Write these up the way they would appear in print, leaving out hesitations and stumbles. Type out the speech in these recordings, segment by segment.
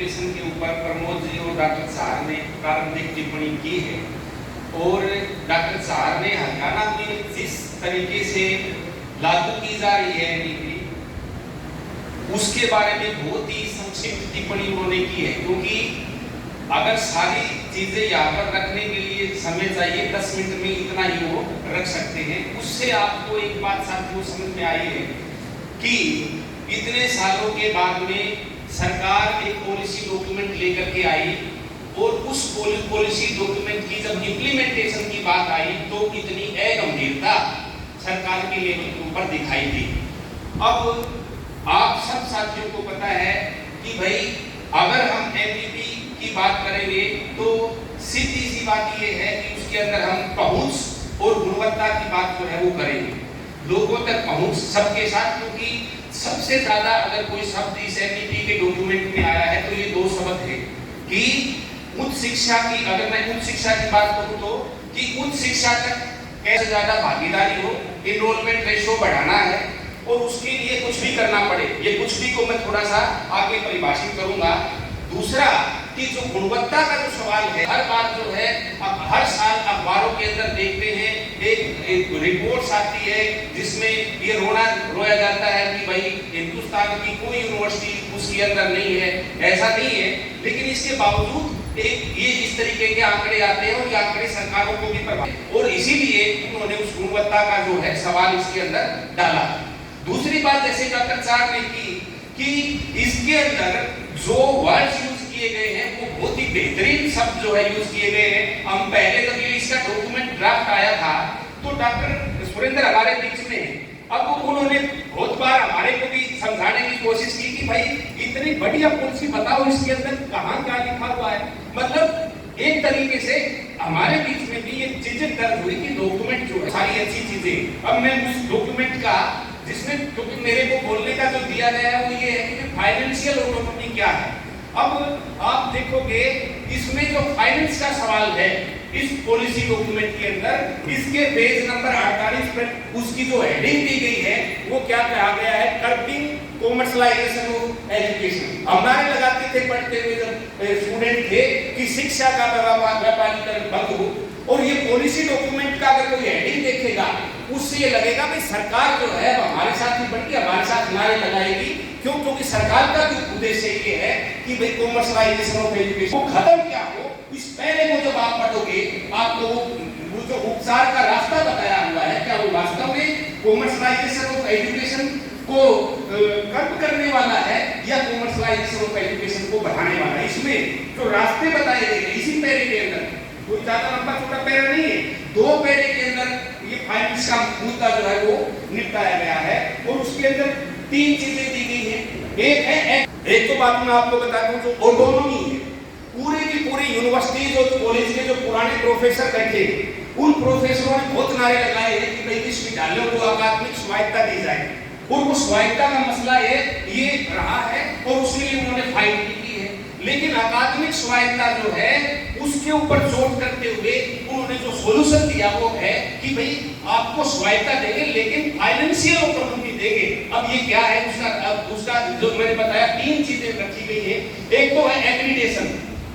Education के ऊपर प्रमोद जी और डॉक्टर साहब ने प्रारंभिक टिप्पणी की है और डॉक्टर साहब ने हरियाणा में जिस तरीके से लागू की जा रही है नीति उसके बारे में बहुत ही संक्षिप्त टिप्पणी उन्होंने की है, क्योंकि अगर सारी चीजें यहाँ पर रखने के लिए समय चाहिए 10 मिनट में इतना ही वो रख सकते हैं। उससे आपको एक बात साथियों समझ में आई है कि इतने सालों के बाद में सरकार एक पॉलिसी डॉक्यूमेंट लेकर के आई और उस पॉलिसी डॉक्यूमेंट की जब इम्प्लीमेंटेशन की बात आई तो इतनी अगंभीरता सरकार के लेवल के ऊपर दिखाई दी। अब आप सब साथियों को पता है कि भाई अगर हम एमपीपी की बात करेंगे तो सीधी सी बात ये है कि उसके अंदर हम पहुंच और गुणवत्ता की बात जो है वो करेंगे, लोगों तक पहुंच सबके साथ, क्योंकि सबसे ज्यादा अगर कोई शब्द इस एमपीपी के डॉक्यूमेंट में आया है तो ये दो शब्द है कि उच्च शिक्षा की, अगर मैं उच्च शिक्षा की बात करूं तो कि उच्च शिक्षा तक कैसे ज्यादा भागीदारी हो, एनरोलमेंट रेशो बढ़ाना है और उसके लिए कुछ भी करना पड़े। ये कुछ भी को मैं थोड़ा सा आगे परिभाषित करूंगा। दूसरा कि जो गुणवत्ता का जो सवाल है, हर बार जो है अब हर साल अखबारों के अंदर देखते हैं एक रिपोर्ट आती है जिसमें ये रोया जाता है कि भाई हिंदुस्तान की कोई यूनिवर्सिटी उसके अंदर नहीं है, ऐसा नहीं है, लेकिन इसके बावजूद ये इस तरीके के आंकड़े आते हैं और ये आंकड़े सरकारों को भी प्रभावित, और इसीलिए उन्होंने उस गुणवत्ता का जो है सवाल इसके अंदर डाला। दूसरी बात जैसे डॉक्टर साहब ने की कि इसके अंदर जो वर्ड्स यूज किए गए हैं वो बहुत ही बेहतरीन शब्द जो है यूज किए गए हैं। हम पहले जब ये इसका डॉक्यूमेंट ड्राफ्ट आया था तो डॉक्टर सुरेंद्र हमारे बीच में, अब उन्होंने बहुत बार हमारे को भी समझाने की कोशिश की कि भाई इतनी बढ़िया पॉलिसी बताओ, इसके अंदर कहाँ क्या लिखा हुआ है। मतलब एक तरीके से हमारे बीच में भी ये चीजें दर्ज हुई कि डॉक्यूमेंट जो है सारी अच्छी चीजें, अब मैं उस डॉक्यूमेंट का जिसमें क्योंकि मेरे को बोलने का जो दिया गया है वो ये है कि फाइनेंशियल ऑटोनॉमी क्या है। अब आप देखोगे इसमें जो फाइनेंस का सवाल है इस पॉलिसी डॉक्यूमेंट के अंदर, इसके पेज नंबर 48 पर उसकी जो हेडिंग दी गई है वो क्या कहा गया है, कर्बिंग कॉमर्शलाइजेशन ऑफ एजुकेशन। हमारे लगाते थे पढ़ते हुए जब स्टूडेंट थे कि शिक्षा का व्यापारीकरण बंद हो, और ये पॉलिसी डॉक्यूमेंट का अगर कोई हेडिंग देखेगा उससे ये लगेगा भाई सरकार जो है हमारे साथ ही बढ़ के हमारे साथ नारे लगाएगी। क्यों? क्योंकि सरकार का भी उद्देश्य ये है कि भाई कॉमर्शलाइजेशन ऑफ एजुकेशन को खत्म क्या हो। इस पहले को जब आप पढ़ोगे आपको वो जो उपचार का रास्ता बताया हुआ है, क्या वो वास्तव में कॉमर्शलाइजेशन ऑफ एजुकेशन को कम करने वाला है या कॉमर्शलाइजेशन ऑफ एजुकेशन को बढ़ाने वाला है? इसमें जो रास्ते बताए गए हैं इसी पैरे के अंदर, कोई ज्यादा लंबा छोटा पैरा नहीं है, 2 पैरे के अंदर ये फाइनेंस का मुद्दा जो है वो निपटाया गया है और उसके अंदर 3 चीजें दी गई हैं। एक तो बात मैं आपको बता दूं, जो ऑटोनॉमी है, पूरी की पूरी यूनिवर्सिटीज और कॉलेज के जो पुराने प्रोफेसर बैठे उन प्रोफेसरों ने बहुत नारे लगाए हैं कि भाई विश्वविद्यालयों को अकादमिक स्वायत्तता दी जाए, और उस स्वायत्तता का मसला ये रहा है और उसके लिए उन्होंने फाइट भी की है। लेकिन अकादमिक स्वायत्तता जो है उसके ऊपर जोर करते हुए उन्होंने जो सॉल्यूशन दिया वो है कि भाई आपको स्वायत्तता देंगे लेकिन फाइनेंशियल ऑटोनॉमी देंगे। अब ये क्या है उसका जो मैंने बताया 3 चीजें रखी गई है। एक तो है एग्रीडेशन।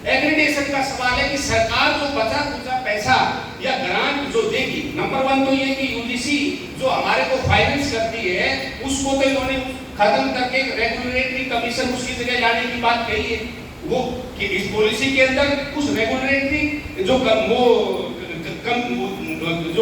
एग्रीडेशन का सवाल है कि सरकार जो बचा कुचा पैसा या ग्रांट जो देगी, नंबर 1 तो ये कि यूजीसी जो हमारे को फाइनेंस करती है उसको तो इन्होंने खत्म करके रेगुलेटरी कमीशन उसकी जगह लाने की बात कही है। वो कि इस पॉलिसी के अंदर उस रेगुलेटरी जो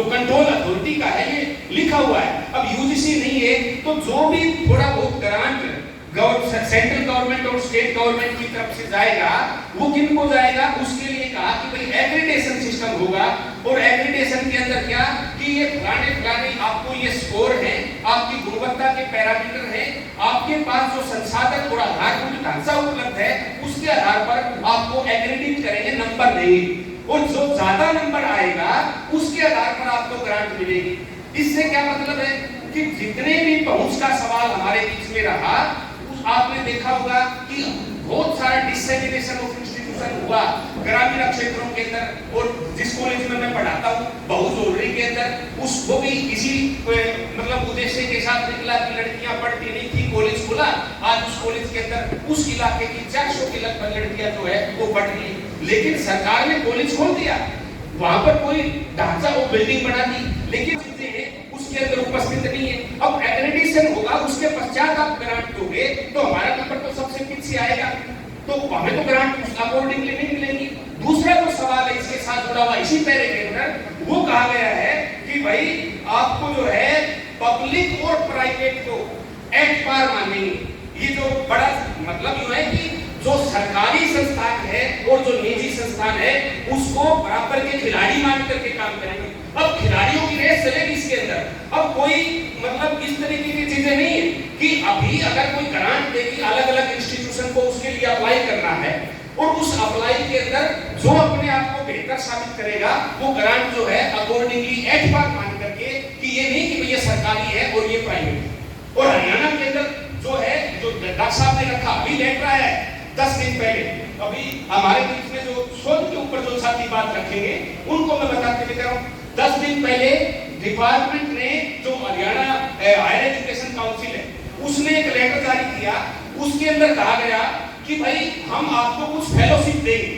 कंट्रोल अथॉरिटी का है ये लिखा हुआ है। अब यूजीसी नहीं है तो जो भी थोड़ा बहुत ग्रांट सेंट्रल गवर्नमेंट और स्टेट गवर्नमेंट की तरफ से जाएगा वो किन को जाएगा, उसके लिए कहा कि भाई एग्रीडेशन सिस्टम होगा। और एग्रीडेशन के अंदर क्या कि ये फलाने आपको ये स्कोर है, आपकी गुणवत्ता के पैरामीटर है, आपके पास जो संसाधन और आधारभूत ढांचा उपलब्ध है उसके आधार पर आपको एग्रीडेट करेंगे, नंबर देंगे, और जो ज्यादा नंबर आएगा उसके आधार पर आपको ग्रांट मिलेगी। इससे क्या मतलब है कि जितने भी पहुंच का सवाल हमारे बीच में रहा आपने देखा होगा कि बहुत सारा डिसेमिनेशन ऑफ इंस्टीट्यूशन इंस्टीट्यूशन हुआ ग्रामीण क्षेत्रों के अंदर, और जिस कॉलेज में मैं पढ़ाता हूँ बहुजोड़ी के अंदर, उसको भी इसी मतलब उद्देश्य के साथ निकला कि लड़कियां पढ़ती नहीं थी, कॉलेज खुला, आज उस कॉलेज के अंदर उस इलाके की 400 की लगभग लड़कियां जो है वो पढ़ रही। लेकिन सरकार ने कॉलेज खोल दिया, वहां पर कोई ढांचा वो बिल्डिंग बना दी, लेकिन उसके अंदर उपस्थित नहीं है। अब एक्रेडिटेशन होगा, उसके पश्चात आप ग्रांट दोगे तो हमारा नंबर तो सबसे पीछे आएगा, तो हमें तो ग्रांट उस अकॉर्डिंगली नहीं मिलेगी। दूसरा जो सवाल है इसके साथ जुड़ा हुआ इसी पैरे के अंदर वो कहा गया है कि भाई आपको जो है पब्लिक और प्राइवेट को एट पार मानेंगे। ये जो बड़ा मतलब जो है कि जो सरकारी संस्थान है और जो निजी संस्थान है उसको बराबर के खिलाड़ी मान करके काम करेंगे। अब खिलाड़ियों की रेस चलेगी इसके अंदर। अब कोई मतलब इस तरीके की चीजें नहीं है कि अभी अगर कोई ग्रांट देगी अलग अलग इंस्टीट्यूशन को उसके लिए अप्लाई करना है, और उस अप्लाई के अंदर जो अपने आप को बेहतर साबित करेगा वो ग्रांट जो है अकॉर्डिंगली एट पार मान करके, कि ये नहीं कि ये सरकारी है और ये प्राइवेट है। और हरियाणा के अंदर जो है, जो डॉक्टर साहब ने रखा अभी लेट रहा है 10 दिन पहले, अभी हमारे बीच में जो शोध के ऊपर जो साथी बात रखेंगे उनको मैं बताते हुए कह रहा हूँ। 10 दिन पहले डिपार्टमेंट ने, जो हरियाणा हायर एजुकेशन काउंसिल है, उसने एक लेटर जारी किया। उसके अंदर कहा गया कि भाई हम आपको कुछ फेलोशिप देंगे,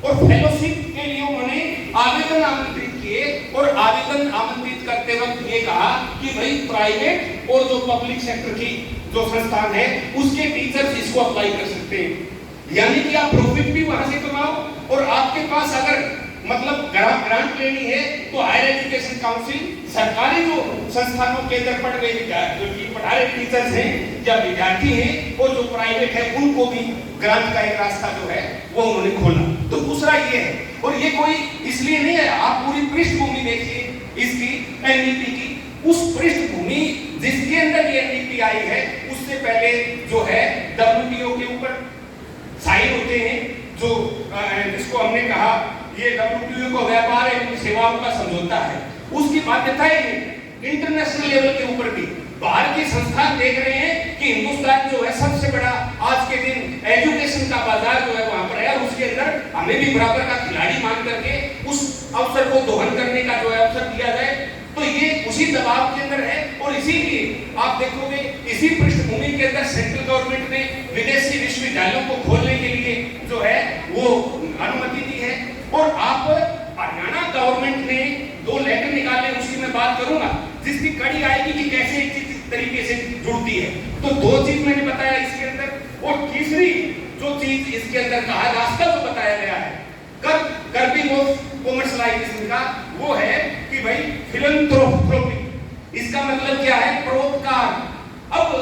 और फेलोशिप के लिए उन्होंने आवेदन आमंत्रित किए, और आवेदन आमंत्रित करते वक्त ये कहा कि भाई प्राइवेट और जो पब्लिक सेक्टर की जो संस्थान है उसके टीचर्स इसको अप्लाई कर सकते हैं। यानी कि आप प्रॉफिट भी वहां से कमाओ, और आपके पास अगर मतलब ग्रांट लेनी है तो हायर एजुकेशन काउंसिल सरकारी जो संस्थानों के अंदर पढ़ रहे पढ़ा रहे टीचर्स हैं या विद्यार्थी हैं, और जो प्राइवेट है उनको भी ग्रांट का एक रास्ता जो है वो उन्होंने खोला। तो दूसरा ये है, और ये कोई इसलिए नहीं है, आप पूरी पृष्ठभूमि देखिए इसकी एनईपी की। उस पृष्ठभूमि जिसके अंदर ये एनईपी आई है उससे पहले जो है डब्ल्यूटीओ के ऊपर साइन होते हैं, जो जिसको हमने कहा ये डब्ल्यूटीओ का व्यापार एवं सेवाओं का समझौता है, उसकी बाध्यताएं इंटरनेशनल लेवल के ऊपर भी बाहर के संस्थान देख रहे हैं कि हिंदुस्तान जो है सबसे बड़ा आज के दिन एजुकेशन का बाजार जो है वहां पर है, और उसके अंदर हमें भी बराबर का खिलाड़ी मान करके उस अवसर को दोहन करने का जो है अवसर दिया जाए। तो ये उसी दबाव के अंदर है, और इसीलिए आप देखोगे इसी पृष्ठभूमि के अंदर सेंट्रल गवर्नमेंट ने विदेशी विश्वविद्यालयों को खोलने के लिए जो है वो अनुमति दी है। और आप हरियाणा गवर्नमेंट ने 2 लेटर निकाले, उसकी मैं बात करूंगा, जिसकी कड़ी आएगी कि कैसे किस तरीके से जुड़ती है। तो 2 चीज मैंने बताया इसके अंदर, और तीसरी जो चीज इसके अंदर कहा रास्ता जो बताया गया है कर्बिंग ऑफ कॉमर्शियलाइजेशन का, वो है कि भाई फिलैंथ्रोपी। इसका मतलब क्या है? परोपकार। अब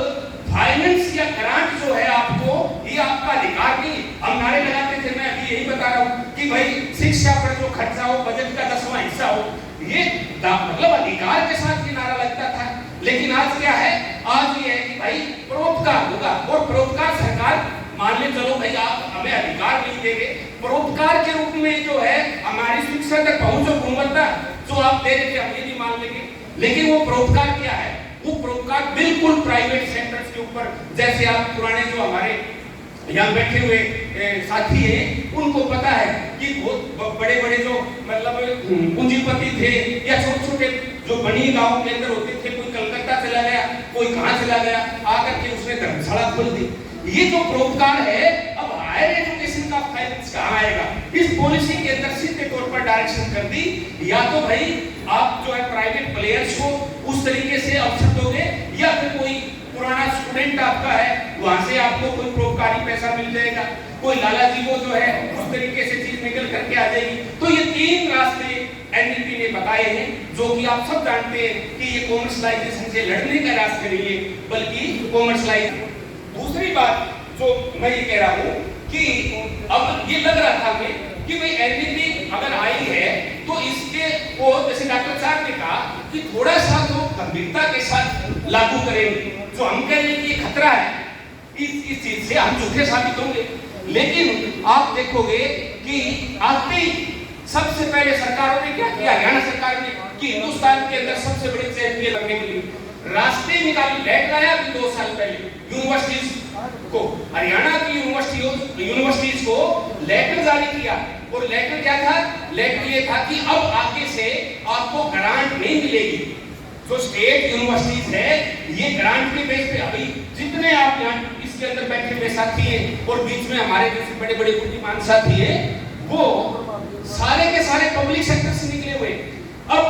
फाइनेंस या ग्रांट जो है आपको, ये आपका अधिकार नहीं। हम नारे लगाते थे, मैं अभी यही बता रहा हूँ कि भाई शिक्षा पर जो खर्चा हो बजट का 10वां हिस्सा हो, ये मतलब अधिकार के साथ ये नारा लगता था। लेकिन आज क्या है? आज ये है कि भाई परोपकार होगा, और परोपकार सरकार मान ले चलो भाई आप हमें अधिकार नहीं देंगे, परोपकार के रूप में जो है हमारी शिक्षा तक पहुंच और गुणवत्ता जो आप दे रहे थे हम ये भी मान लेंगे। लेकिन वो परोपकार क्या है? वो परोपकार बिल्कुल प्राइवेट सेक्टर्स के ऊपर, जैसे आप पुराने जो हमारे यहाँ बैठे हुए साथी हैं उनको पता है कि बहुत बड़े बड़े जो मतलब पूंजीपति थे या छोटे छोटे जो बनी गांव के अंदर होते थे, कोई कलकत्ता चला गया, कोई कहाँ चला गया, आकर के उसने धर्मशाला खोल दी। ये जो परोपकार है, अब हायर एजुकेशन का फाइनेंस कहाँ आएगा? इस पॉलिसी के अंदर सीधे तौर पर डायरेक्शन कर दी, या तो भाई आप जो है प्राइवेट प्लेयर्स को उस तरीके से अवसर दोगे, या फिर कोई पुराना स्टूडेंट आपका है वहां से आपको कोई परोपकारी पैसा मिल जाएगा, कोई लाला जी को जो है उस तरीके से चीज निकल करके आ जाएगी। तो ये 3 रास्ते एनईपी ने बताए हैं, जो कि आप सब जानते हैं कि ये कॉमर्शियलाइजेशन से लड़ने का रास्ता नहीं है, बल्कि कॉमर्शियलाइजेशन। दूसरी बात जो मैं ये कह रहा हूँ कि अब ये लग रहा था हमें कि भाई एनईपी अगर आई है तो इसके वो जैसे डॉक्टर साहब ने कहा कि थोड़ा सा तो गंभीरता के साथ लागू करेंगे। जो हम कह रहे हैं कि खतरा है, इस चीज से हम झूठे साबित होंगे। लेकिन आप देखोगे कि आते ही सबसे पहले सरकारों ने क्या किया, हरियाणा सरकार ने, कि हिंदुस्तान के अंदर सबसे बड़े चैंपियन बनने के लिए रास्ते निकाले। लेट आया 2 साल पहले यूनिवर्सिटीज को, हरियाणा की यूनिवर्सिटीज को लेटर जारी किया। और लेटर क्या था? लेटर ये था कि अब आगे से आपको ग्रांट नहीं मिलेगी। जो स्टेट यूनिवर्सिटीज है ये ग्रांट के बेस पे, अभी जितने आप यहाँ इसके अंदर बैठे हुए साथी हैं और बीच में हमारे जैसे बड़े बड़े बुद्धिमान साथी हैं, वो सारे के सारे पब्लिक सेक्टर से निकले हुए। अब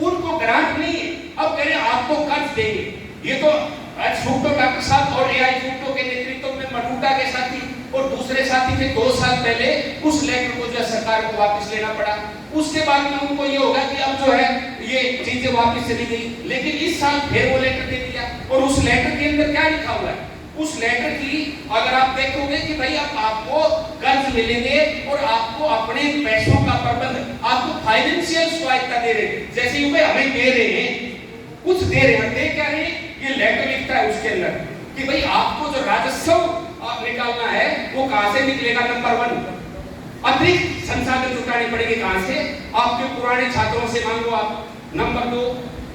उनको ग्रांट नहीं है, अब कह रहे आपको कर्ज देंगे। ये तो डॉक्टर साहब और एआई फूटो के नेतृत्व में मटूटा के साथी और दूसरे साथी थे 2 साल पहले, उस लेटर को जो सरकार को वापस लेना पड़ा। उसके बाद में उनको ये होगा कि अब जो है ये चीजें वापस चली गई, लेकिन इस साल फिर वो लेटर दे दिया। और उस लेटर के अंदर क्या लिखा हुआ है? उस लेटर की अगर आप देखोगे कि भाई अब आपको कर्ज मिलेंगे और आपको अपने पैसों का प्रबंध, आपको फाइनेंशियल स्वायत्ता दे रहे हैं। जैसे ही हमें दे रहे हैं, कुछ दे रहे हैं, दे क्या रहे हैं? ये लेटर लिखता है उसके अंदर कि भाई आपको जो राजस्व निकालना है वो कहां से निकलेगा? नंबर 1 अतिरिक्त संसाधन जुटाने पड़ेंगे कहां से? आपके पुराने छात्रों से मांगो आप। नंबर 2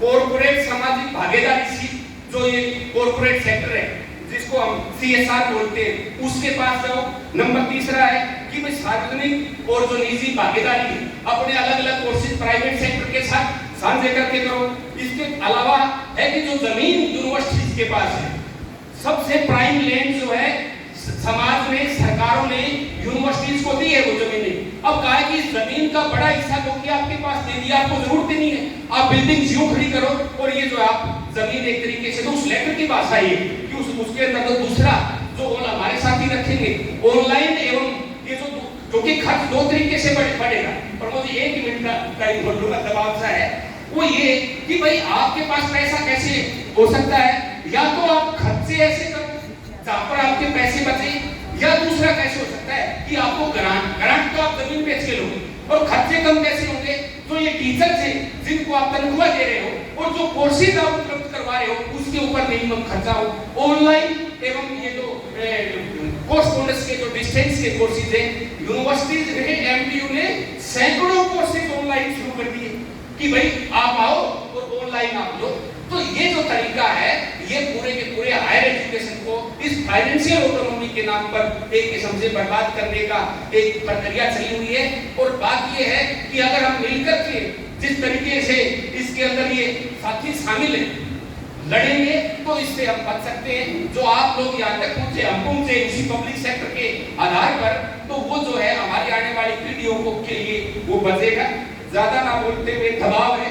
कॉर्पोरेट सामाजिक भागीदारी, जो ये कॉर्पोरेट सेक्टर है जिसको हम CSR बोलते हैं, उसके पास जाओ। नंबर 3 है कि भाई सार्वजनिक और जो निजी भागीदारी है अपने अलग अलग कोर्सेज प्राइवेट सेक्टर के साथ साझे करके करो। इसके अलावा है कि जो जमीन यूनिवर्सिटीज के पास है, सबसे प्राइम लैंड जो है समाज में सरकारों ने यूनिवर्सिटीज को दी है वो जमीनें। अब कहा है कि इस जमीन का बड़ा हिस्सा क्योंकि आपके पास दे दिया, आपको जरूरत ही नहीं है, आप बिल्डिंग यूं खड़ी करो और ये जो आप जमीन एक तरीके से, तो उस लेटर की भाषा ये कि उसके अंदर तो दूसरा जो हमारे साथी रखेंगे ऑनलाइन एवं ये जो कि खर्च 2 तरीके से बढ़ेगा। पर मुझे 1 मिनट का टाइम बोल लूंगा, दबाव सा है वो ये कि भाई आपके पास पैसा कैसे हो सकता है? या तो आप खर्चे ऐसे करो जहां पर आपके पैसे बचे, या दूसरा कैसे हो सकता है कि आपको ग्रांट तो आप जमीन बेच के लोगे। और खर्चे कम कैसे होंगे? जो ये टीचर्स हैं जिनको आप तनख्वाह दे रहे हो और जो कोर्सेज आप उपलब्ध करवा रहे हो उसके ऊपर मिनिमम खर्चा हो। ऑनलाइन एवं ये जो कोर्स के जो डिस्टेंस के कोर्सेज हैं, यूनिवर्सिटीज ने, MDU ने सैकड़ों कोर्सेज ऑनलाइन शुरू कर दिए कि भाई आप आओ और ऑनलाइन आप लो। तो ये जो तरीका है ये पूरे के पूरे हायर एजुकेशन को इस फाइनेंशियल ऑटोनॉमी के नाम पर एक किस्म से बर्बाद करने का एक प्रक्रिया चली हुई है। और बात ये है कि अगर हम मिलकर के जिस तरीके से इसके अंदर ये साथी शामिल हैं, लड़ेंगे तो इससे हम बच सकते हैं। जो आप लोग यहाँ तक पहुंचे, हम पहुंचे उसी पब्लिक सेक्टर के आधार पर, तो वो जो है हमारी आने वाली पीढ़ियों को के लिए वो बचेगा। ज्यादा ना बोलते हुए दबाव है,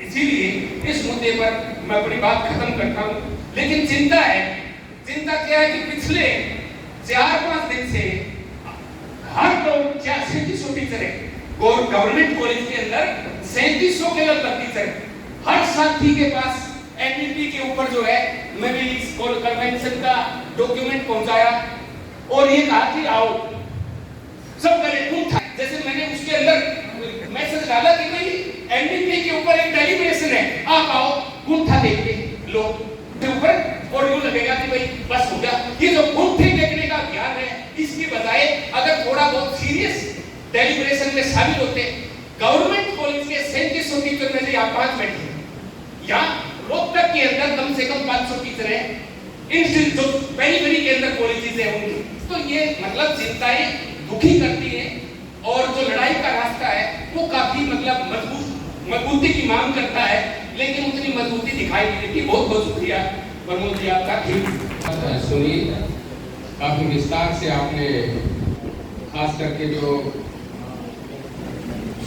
इसीलिए इस मुद्दे पर मैं अपनी बात खत्म करता हूँ। लेकिन चिंता है, चिंता क्या है कि पिछले 4-5 दिन से हर 3700 टीचर है गवर्नमेंट कॉलेज के अंदर, 3700 के लगभग टीचर हर साथी के पास एनडीटी के ऊपर जो है मैंने इस कन्वेंशन का डॉक्यूमेंट पहुंचाया और ये कहा कि आओ सब करें। जैसे मैंने उसके अंदर मैसेज डाला कि भाई एनडीटी के ऊपर एक डेलिब्रेशन है, आप आओ गुंठा देख के लो के ऊपर और यूं लगेगा कि भाई बस हो गया। ये जो गुंठे देखने का ज्ञान है, इसकी बजाय अगर थोड़ा बहुत सीरियस डेलिब्रेशन में शामिल होते, गवर्नमेंट कॉलेज के 3700 टीचर में से आप 5 बैठे, यहाँ रोहतक के अंदर कम से कम 500 टीचर हैं, इन जो पेरीफेरी के अंदर कॉलेजेस हैं उनकी। तो ये मतलब चिंताएं दुखी करती हैं और जो लड़ाई का रास्ता है वो काफी मतलब मजबूती की मांग करता है, लेकिन उतनी मजबूती दिखाई नहीं देती। बहुत बहुत शुक्रिया प्रमोद जी आपका। ठीक सुनिए, काफी विस्तार से आपने खास करके जो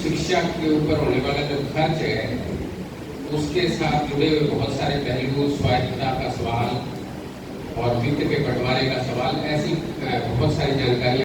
शिक्षा के ऊपर होने वाला जो खर्च है उसके साथ जुड़े हुए बहुत सारे पहलू, स्वायत्तता का सवाल और वित्त के बंटवारे का सवाल, ऐसी बहुत सारी जानकारी